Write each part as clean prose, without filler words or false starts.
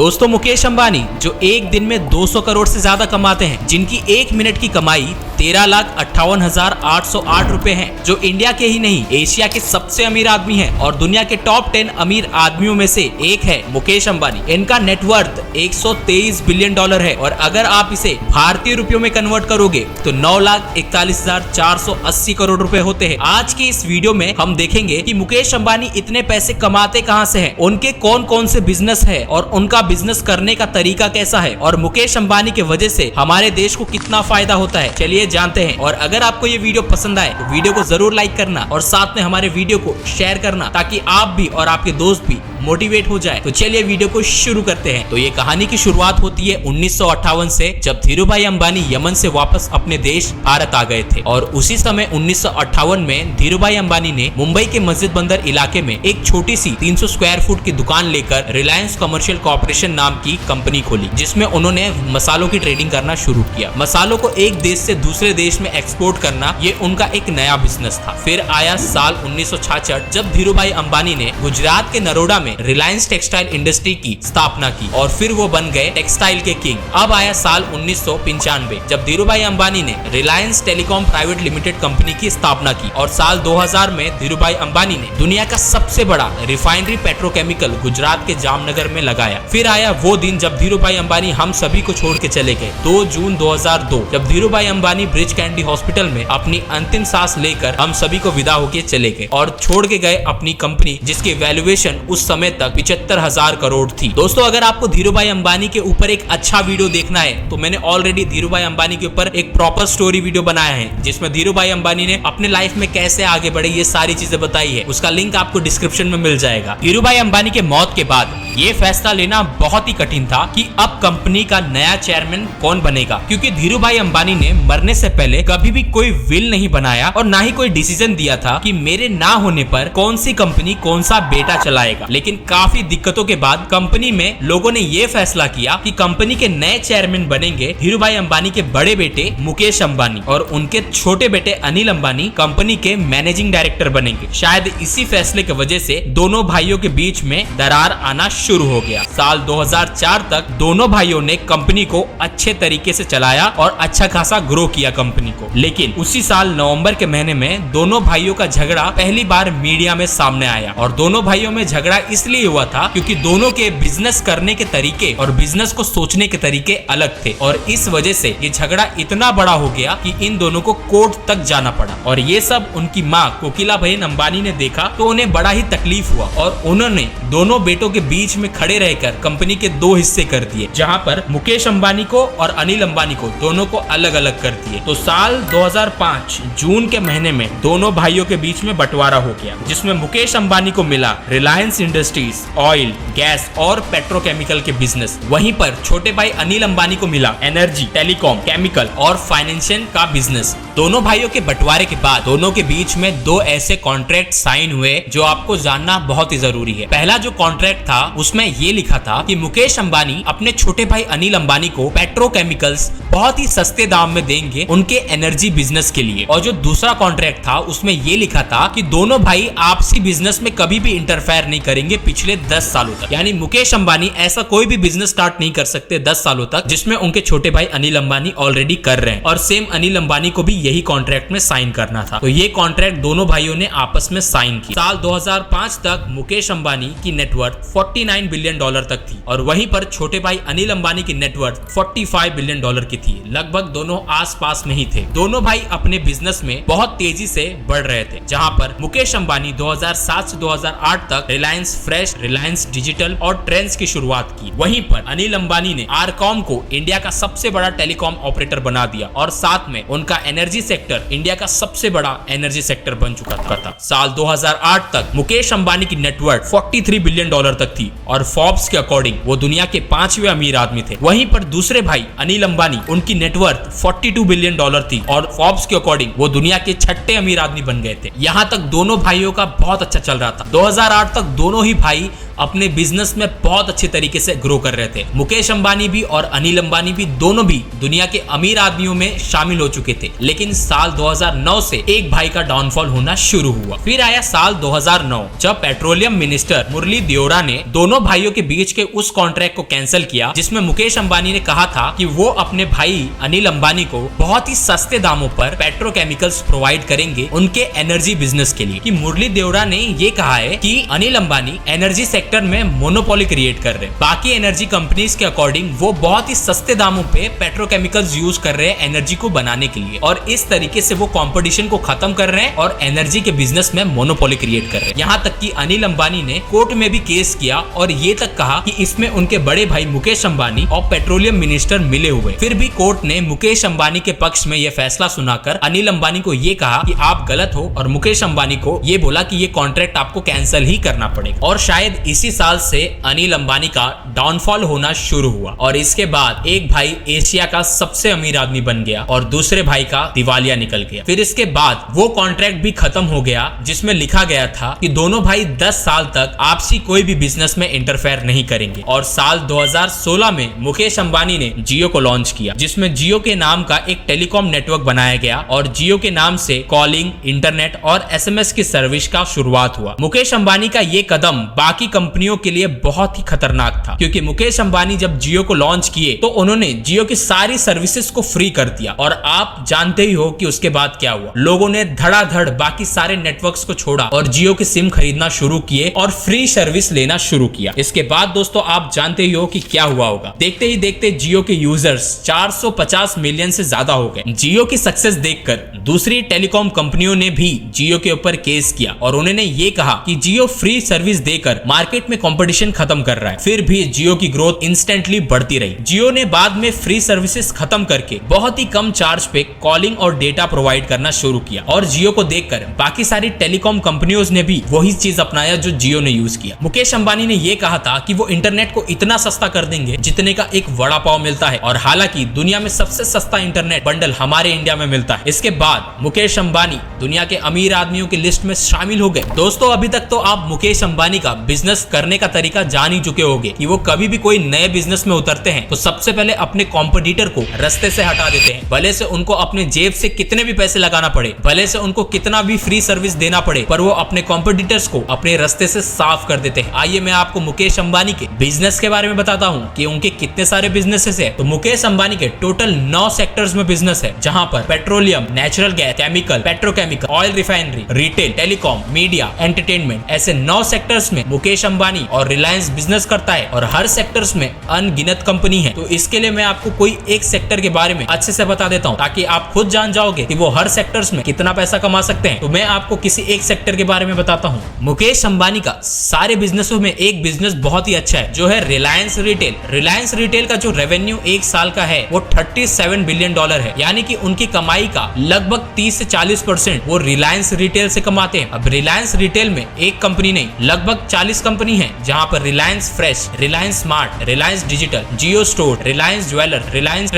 दोस्तों मुकेश अंबानी जो एक दिन में 200 करोड़ से ज्यादा कमाते हैं, जिनकी एक मिनट की कमाई 13,58,808 रुपए है, जो इंडिया के ही नहीं एशिया के सबसे अमीर आदमी है और दुनिया के टॉप 10 अमीर आदमियों में से एक है मुकेश अंबानी। इनका नेटवर्थ 123 बिलियन डॉलर है और अगर आप इसे भारतीय रुपयों में कन्वर्ट करोगे तो 9,41,480 करोड़ रुपए होते हैं। आज की इस वीडियो में हम देखेंगे कि मुकेश अंबानी इतने पैसे कमाते कहां से हैं, उनके कौन कौन से बिजनेस है और उनका बिजनेस करने का तरीका कैसा है और मुकेश अंबानी के वजह से हमारे देश को कितना फायदा होता है, चलिए जानते हैं। और अगर आपको ये वीडियो पसंद आए तो वीडियो को जरूर लाइक करना और साथ में हमारे वीडियो को शेयर करना ताकि आप भी और आपके दोस्त भी मोटिवेट हो जाए। तो चलिए वीडियो को शुरू करते हैं। तो ये कहानी की शुरुआत होती है 1958 से, जब धीरूभाई अंबानी यमन से वापस अपने देश भारत आ गए थे। और उसी समय 1958 में धीरूभाई अंबानी ने मुंबई के मस्जिद बंदर इलाके में एक छोटी सी 300 स्क्वायर फुट की दुकान लेकर रिलायंस कमर्शियल कॉर्पोरेशन नाम की कंपनी खोली, जिसमें उन्होंने मसालों की ट्रेडिंग करना शुरू किया। मसालों को एक देश से दूसरे देश में एक्सपोर्ट करना ये उनका एक नया बिजनेस था। फिर आया साल 1966 जब धीरूभाई अंबानी ने गुजरात के नरोडा में रिलायंस टेक्सटाइल इंडस्ट्री की स्थापना की और फिर वो बन गए टेक्सटाइल के किंग। अब आया साल 1995 जब धीरूभाई अंबानी ने Reliance telecom private limited company की स्थापना की और साल 2000 में धीरूभाई अंबानी ने दुनिया का सबसे बड़ा रिफाइनरी पेट्रोकेमिकल गुजरात के जामनगर में लगाया। फिर आया वो दिन जब धीरूभाई अंबानी हम सभी को छोड़ के चले गए, 2 जून 2002 जब Dhirubhai Ambani bridge candy hospital में अपनी अंतिम सांस लेकर हम सभी को विदा होके चले गए और छोड़ के गए अपनी कंपनी जिसकी वैल्यूएशन उस समय तक 75,000 करोड़ थी। दोस्तों अगर आपको धीरूभाई अंबानी के ऊपर एक अच्छा वीडियो देखना है तो मैंने ऑलरेडी धीरूभाई अंबानी के ऊपर एक प्रॉपर स्टोरी वीडियो बनाया है, जिसमें धीरूभाई अंबानी ने अपने लाइफ में कैसे आगे बढ़े ये सारी चीजें बताई है। उसका लिंक आपको डिस्क्रिप्शन में मिल जाएगा। धीरूभाई अंबानी के मौत के बाद ये फैसला लेना बहुत ही कठिन था कि अब कंपनी का नया चेयरमैन कौन बनेगा, क्योंकि धीरूभाई अंबानी ने मरने से पहले कभी भी कोई विल नहीं बनाया और ना ही कोई डिसीजन दिया था कि मेरे ना होने पर कौन सी कंपनी कौन सा बेटा चलाएगा। लेकिन काफी दिक्कतों के बाद कंपनी में लोगों ने ये फैसला किया कि कंपनी के नए चेयरमैन बनेंगे धीरूभाई अंबानी के बड़े बेटे मुकेश अंबानी और उनके छोटे बेटे अनिल अंबानी कंपनी के मैनेजिंग डायरेक्टर बनेंगे। शायद इसी फैसले की वजह से दोनों भाइयों के बीच में दरार आना शुरू हो गया। साल 2004 तक दोनों भाइयों ने कंपनी को अच्छे तरीके से चलाया और अच्छा खासा ग्रो किया कंपनी को। लेकिन उसी साल नवंबर के महीने में दोनों भाइयों का झगड़ा पहली बार मीडिया में सामने आया और दोनों भाइयों में झगड़ा इसलिए हुआ था क्योंकि दोनों के बिजनेस करने के तरीके और बिजनेस को सोचने के तरीके अलग थे और इस वजह से ये झगड़ा इतना बड़ा हो गया कि इन दोनों को कोर्ट तक जाना पड़ा। और ये सब उनकी माँ कोकिलाबेन अंबानी ने देखा तो उन्हें बड़ा ही तकलीफ हुआ और उन्होंने दोनों बेटों के बीच में खड़े रहकर कंपनी के 2 हिस्से कर दिए, जहां पर मुकेश अंबानी को और अनिल अंबानी को दोनों को अलग अलग कर दिए। तो साल 2005 जून के महीने में दोनों भाइयों के बीच में बंटवारा हो गया, जिसमें मुकेश अंबानी को मिला रिलायंस इंडस्ट्रीज, ऑयल, गैस और पेट्रोकेमिकल के बिजनेस। वहीं पर छोटे भाई अनिल अंबानी को मिला एनर्जी, टेलीकॉम, केमिकल और फाइनेंशियल का बिजनेस। दोनों भाइयों के बंटवारे के बाद दोनों के बीच में 2 ऐसे कॉन्ट्रैक्ट साइन हुए जो आपको जानना बहुत ही जरूरी है। पहला जो कॉन्ट्रैक्ट था उसमें ये लिखा था कि मुकेश अंबानी अपने छोटे भाई अनिल अंबानी को पेट्रोकेमिकल्स बहुत ही सस्ते दाम में देंगे उनके एनर्जी बिजनेस के लिए। और जो दूसरा कॉन्ट्रैक्ट था उसमें ये लिखा था कि दोनों भाई आपसी बिजनेस में कभी भी इंटरफेयर नहीं करेंगे पिछले 10 सालों तक। यानी मुकेश अंबानी ऐसा कोई भी बिजनेस स्टार्ट नहीं कर सकते 10 सालों तक जिसमें उनके छोटे भाई अनिल अंबानी ऑलरेडी कर रहे हैं। और सेम अनिल अंबानी को भी यही कॉन्ट्रैक्ट में साइन करना था। तो ये कॉन्ट्रैक्ट दोनों भाइयों ने आपस में साइन की। साल 2005 तक मुकेश अंबानी की नेटवर्थ 49 बिलियन डॉलर तक थी और वहीं पर छोटे भाई अनिल अंबानी की नेटवर्थ 45 बिलियन डॉलर की थी। लगभग दोनों आसपास में ही थे। दोनों भाई अपने बिजनेस में बहुत तेजी से बढ़ रहे थे, जहां पर मुकेश अंबानी 2007 से 2008 तक रिलायंस फ्रेश, रिलायंस डिजिटल और ट्रेंड्स की शुरुआत की। वहीं पर अनिल अंबानी ने आरकॉम को इंडिया का सबसे बड़ा टेलीकॉम ऑपरेटर बना दिया और साथ में उनका एनर्जी सेक्टर इंडिया का सबसे बड़ा एनर्जी सेक्टर बन चुका था। साल 2008 तक मुकेश अंबानी की नेटवर्थ 43 बिलियन डॉलर तक थी और फोर्ब्स के अकॉर्डिंग वो दुनिया के 5वें अमीर आदमी थे। वहीं पर दूसरे भाई अनिल अंबानी, उनकी नेटवर्थ 42 बिलियन डॉलर थी और फोर्ब्स के अकॉर्डिंग वो दुनिया के 6ठे अमीर आदमी बन गए थे। यहाँ तक दोनों भाइयों का बहुत अच्छा चल रहा था। 2008 तक दोनों ही भाई अपने बिजनेस में बहुत अच्छे तरीके से ग्रो कर रहे थे। मुकेश अंबानी भी और अनिल अंबानी भी दोनों भी दुनिया के अमीर आदमियों में शामिल हो चुके थे, लेकिन साल 2009 से एक भाई का डाउनफॉल होना शुरू हुआ। फिर आया साल 2009 जब पेट्रोलियम मिनिस्टर मुरली दियोरा ने दोनों भाइयों के बीच के उस कॉन्ट्रैक्ट को कैंसिल किया जिसमें मुकेश अंबानी ने कहा था कि वो अपने भाई अनिल अंबानी को बहुत ही सस्ते दामों पर पेट्रोकेमिकल्स प्रोवाइड करेंगे उनके एनर्जी बिजनेस के लिए। कि मुरली दियोरा ने ये कहा है कि अनिल अंबानी एनर्जी सेक्टर में मोनोपोली क्रिएट कर रहे हैं। बाकी एनर्जी कंपनीज के अकॉर्डिंग वो बहुत ही सस्ते दामों पे पेट्रोकेमिकल्स यूज कर रहे हैं एनर्जी को बनाने के लिए, और इस तरीके से वो कंपटीशन को खत्म कर रहे हैं और एनर्जी के बिजनेस में मोनोपोली क्रिएट कर रहे हैं। यहाँ तक कि अनिल अंबानी ने कोर्ट में भी केस किया और ये तक कहा कि इसमें उनके बड़े भाई मुकेश अंबानी और पेट्रोलियम मिनिस्टर मिले हुए। फिर भी कोर्ट ने मुकेश अंबानी के पक्ष में यह फैसला सुनाकर अनिल अंबानी को ये कहा कि आप गलत हो, और मुकेश अंबानी को ये बोला कि ये कॉन्ट्रैक्ट आपको कैंसिल ही करना पड़ेगा। और शायद इसी साल से अनिल अंबानी का डाउनफॉल होना शुरू हुआ और इसके बाद एक भाई एशिया का सबसे अमीर आदमी बन गया और दूसरे भाई का दिवालिया निकल गया। फिर इसके बाद वो कॉन्ट्रैक्ट भी खत्म हो गया जिसमें लिखा गया था कि दोनों भाई 10 साल तक आपसी कोई भी बिजनेस में इंटरफेयर नहीं करेंगे। और साल 2016 में मुकेश अंबानी ने जियो को लॉन्च किया जिसमें जियो के नाम का एक टेलीकॉम नेटवर्क बनाया गया और जियो के नाम से कॉलिंग, इंटरनेट और एसएमएस की सर्विस का शुरुआत हुआ। मुकेश अंबानी का ये कदम बाकी कंपनियों के लिए बहुत ही खतरनाक था क्योंकि मुकेश अंबानी जब जियो को लॉन्च किए तो उन्होंने जियो की सारी सर्विसेज को फ्री कर दिया और आप जानते ही हो कि उसके बाद क्या हुआ। लोगों ने धड़ाधड़ बाकी सारे नेटवर्क्स को छोड़ा और जियो की सिम खरीदना शुरू किए और फ्री सर्विस लेना शुरू किया। इसके बाद दोस्तों आप जानते ही हो कि क्या हुआ होगा। देखते ही देखते जियो के यूजर्स 450 मिलियन से ज्यादा हो गए। जियो की सक्सेस देखकर दूसरी टेलीकॉम कंपनियों ने भी जियो के ऊपर केस किया और उन्होंने ये कहा कि जियो फ्री सर्विस देकर मार्केट में कंपटीशन खत्म कर रहा है। फिर भी जियो की ग्रोथ इंस्टेंटली बढ़ती रही। जियो ने बाद में फ्री सर्विसेज खत्म करके बहुत ही कम चार्ज पे कॉलिंग और डेटा प्रोवाइड करना शुरू किया और जियो को देखकर बाकी सारी टेलीकॉम कंपनियों ने भी वही चीज अपनाया जो जियो ने यूज किया। मुकेश अंबानी ने ये कहा था कि वो इंटरनेट को इतना सस्ता कर देंगे जितने का एक वड़ा पाव मिलता है, और हालांकि दुनिया में सबसे सस्ता इंटरनेट बंडल हमारे इंडिया में मिलता है। इसके बाद मुकेश अंबानी दुनिया के अमीर आदमियों की लिस्ट में शामिल हो गए। दोस्तों अभी तक तो आप मुकेश अंबानी का बिजनेस करने का तरीका जान ही चुके होंगे कि वो कभी भी कोई नए बिजनेस में उतरते हैं तो सबसे पहले अपने कॉम्पिटिटर को रास्ते से हटा देते हैं, भले से उनको अपने जेब से कितने भी पैसे लगाना पड़े, भले से उनको कितना भी फ्री सर्विस देना पड़े, पर वो अपने कॉम्पिटिटर्स को अपने रास्ते से साफ कर देते हैं। आइए मैं आपको मुकेश अंबानी के बिजनेस के बारे में बताता हूँ कि उनके कितने सारे बिजनेसेस है। तो मुकेश अंबानी के टोटल 9 सेक्टर्स में बिजनेस है, जहाँ पर petroleum, natural gas, chemical, petrochemical, oil refinery, retail, telecom, media, entertainment, ऐसे 9 सेक्टर्स में मुकेश अंबानी और रिलायंस बिजनेस करता है और हर सेक्टर्स में अनगिनत कंपनी है। तो इसके लिए मैं आपको कोई एक सेक्टर के बारे में अच्छे से बता देता हूँ ताकि आप खुद जान जाओगे कि वो हर सेक्टर्स में कितना पैसा कमा सकते हैं। तो मैं आपको किसी एक सेक्टर के बारे में बताता हूँ। मुकेश अंबानी का सारे बिजनेसों में एक बिजनेस बहुत ही अच्छा है जो है रिलायंस रिटेल। रिलायंस रिटेल का जो रेवेन्यू एक साल का है वो $37 बिलियन है, यानी कि उनकी कमाई का लगभग 30 से 40% वो रिलायंस रिटेल से कमाते हैं। अब रिलायंस रिटेल में एक कंपनी नहीं, लगभग 40 कंपनी है, जहां पर Reliance Fresh, Reliance Smart, Reliance Digital, Jio Store, Reliance Jeweller, Reliance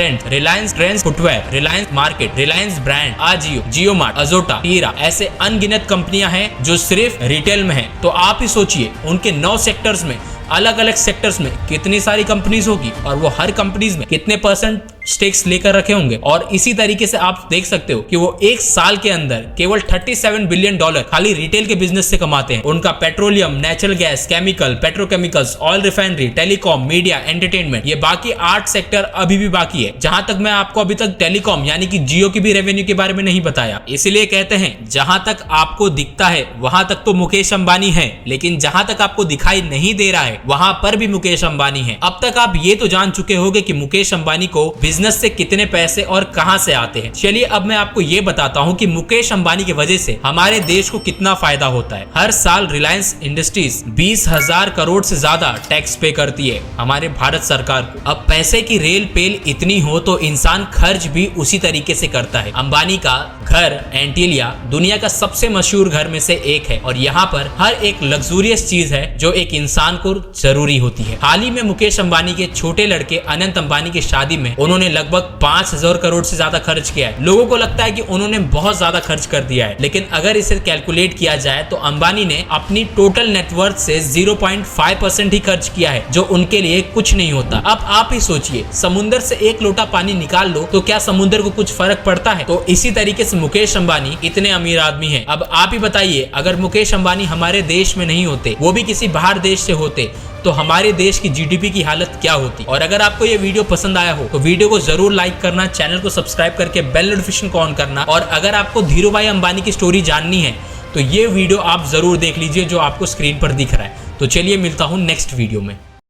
Trends Footwear, Reliance Market, Reliance brand, Ajio, Jio Mart, Azorte, Tira, ऐसे अनगिनत कंपनियां हैं जो सिर्फ रिटेल में है। तो आप ही सोचिए उनके 9 सेक्टर्स में, अलग अलग सेक्टर्स में कितनी सारी कंपनीज होगी और वो हर कंपनीज में कितने % स्टेक्स लेकर रखे होंगे। और इसी तरीके से आप देख सकते हो कि वो एक साल के अंदर केवल $37 बिलियन खाली रिटेल के बिजनेस से कमाते हैं। उनका petroleum, natural gas, chemical, petrochemicals, oil refinery, telecom, media, entertainment, ये बाकी 8 सेक्टर अभी भी बाकी है। जहां तक मैं आपको अभी तक टेलीकॉम यानी कि जियो की भी रेवेन्यू के बारे में नहीं बताया। इसलिए कहते हैं जहां तक आपको दिखता है वहां तक तो मुकेश अंबानी है, लेकिन जहां तक आपको दिखाई नहीं दे रहा है वहां पर भी मुकेश अंबानी है। अब तक आप ये तो जान चुके होंगे कि मुकेश अंबानी को बिजनेस से कितने पैसे और कहां से आते हैं। चलिए अब मैं आपको ये बताता हूं कि मुकेश अंबानी की वजह से हमारे देश को कितना फायदा होता है। हर साल रिलायंस इंडस्ट्रीज 20,000 करोड़ से ज्यादा टैक्स पे करती है हमारे भारत सरकार को। अब पैसे की रेल पेल इतनी हो तो इंसान खर्च भी उसी तरीके से करता है। अंबानी का घर एंटीलिया दुनिया का सबसे मशहूर घर में से एक है और यहाँ पर हर एक लग्जूरियस चीज है जो एक इंसान को जरूरी होती है। हाल ही में मुकेश अंबानी के छोटे लड़के अनंत अंबानी की शादी में उन्होंने उन्होंने लगभग 5,000 करोड़ से ज्यादा खर्च किया है। लोगों को लगता है कि उन्होंने बहुत ज्यादा खर्च कर दिया है, लेकिन अगर इसे कैलकुलेट किया जाए तो अंबानी ने अपनी टोटल नेटवर्थ से 0.5% ही खर्च किया है, जो उनके लिए कुछ नहीं होता। अब आप ही सोचिए, समुद्र से एक लोटा पानी निकाल लो तो क्या समुद्र को कुछ फर्क पड़ता है? तो इसी तरीके से मुकेश अंबानी इतने अमीर आदमी हैं। अब आप ही बताइए, अगर मुकेश अंबानी हमारे देश में नहीं होते, वो भी किसी बाहर देश से होते, तो हमारे देश की जीडीपी की हालत क्या होती। और अगर आपको ये वीडियो पसंद आया हो तो वीडियो को जरूर लाइक करना, चैनल को सब्सक्राइब करके बेल नोटिफिकेशन को ऑन करना। और अगर आपको धीरूभाई अंबानी की स्टोरी जाननी है तो ये वीडियो आप जरूर देख लीजिए जो आपको स्क्रीन पर दिख रहा है। तो चलिए मिलता हूँ नेक्स्ट वीडियो में।